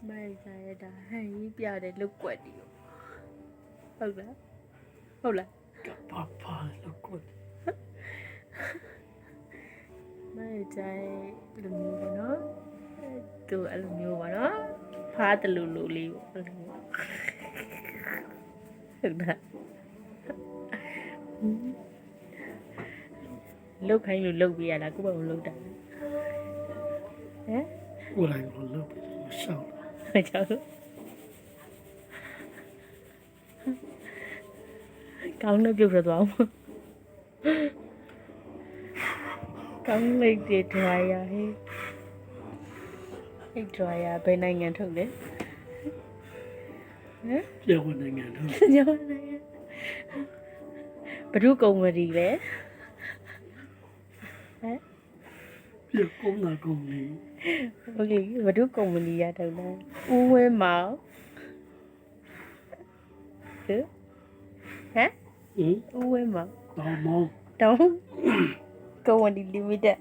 မိုက်ကြရတာဟန်ကြီးပြတယ်လုတ်ကွက်တီကိုဟုတ်လားဟုတ်လား ကဘာဘာလောက်ကို မိုက်ကြလူမျိုးပေါ့နော်သူအဲ့လိုမျိုးပေါ့နော်ဖားတလူလူလေးပေါ့အဲ့လိုမျိုးဟုတ်လားလုတ်ခိုင်းလို့လုတ်ပြရတာကိုယ့်ဘာလို့လုတ်တာဟမ် ကိုယ်တိုင်ကိုလောက်ပြီးမရှောက် ကြောက်ကောင်းလို့ပြုတ်ရသွားအောင်ကောင်းလိုက်တဲ့ dryer ဟဲ့အဲ့ dryer ဘယ်နိုင်ငံထုတ်လဲဟမ် ပြောင်းနိုင်ငံတော့ ညောနိုင်ငံဘဒုကုမ္ပဏီလဲဟမ် ပြောင်းကုန်တာကုန်လေ โอเคဘဒုကုမ္ပဏီရထုတ်လဲဦးဝင်းမောင်ဟမ် ဟင် ဦးဝင်းမောင် တော့မောင်း တောင်းကုမ္ပဏီ limited